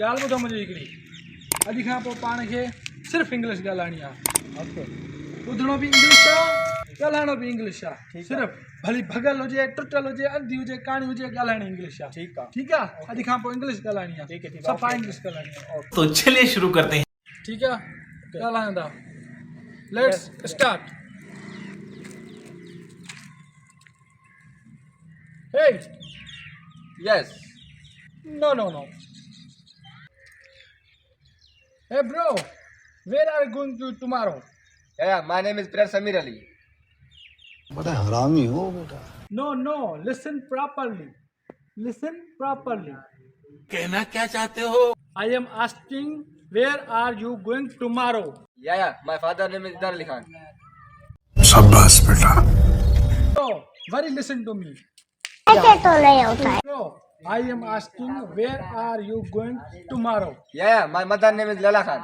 ॻाल्हि ॿुधो मुंहिंजी हिकिड़ी, अॼु खां पोइ पाण खे सिर्फ़ु इंग्लिश ॻाल्हाइणी आहे। ओके ॿुधणो बि इंग्लिश आहे, ॻाल्हाइणो बि इंग्लिश आहे। सिर्फ़ु भली भॻल हुजे, टुटल हुजे, अधी हुजे, कहाणी हुजे, ॻाल्हाइणी इंग्लिश आहे। ठीकु आहे, अॼु खां पोइ इंग्लिश ॻाल्हाइणी आहे। सफ़ा इंग्लिश ॻाल्हाइणी आहे। तो चलिए शुरू करते हैं। ठीकु आहे, ॻाल्हायूं था। Let's start. Hey yes no. Hey bro, where are you going to tomorrow? या my name is Prince Sameer Ali. बड़ा हरामी हो बेटा। No, listen properly. Listen properly. कहना क्या चाहते हो? I am asking, where are you going tomorrow? या my father name is Idar Ali Khan. शाबाश बेटा। No, very listen to me. ऐसे तो नहीं होता है। No, I am asking, where are you going tomorrow? या my mother name is Laila Khan.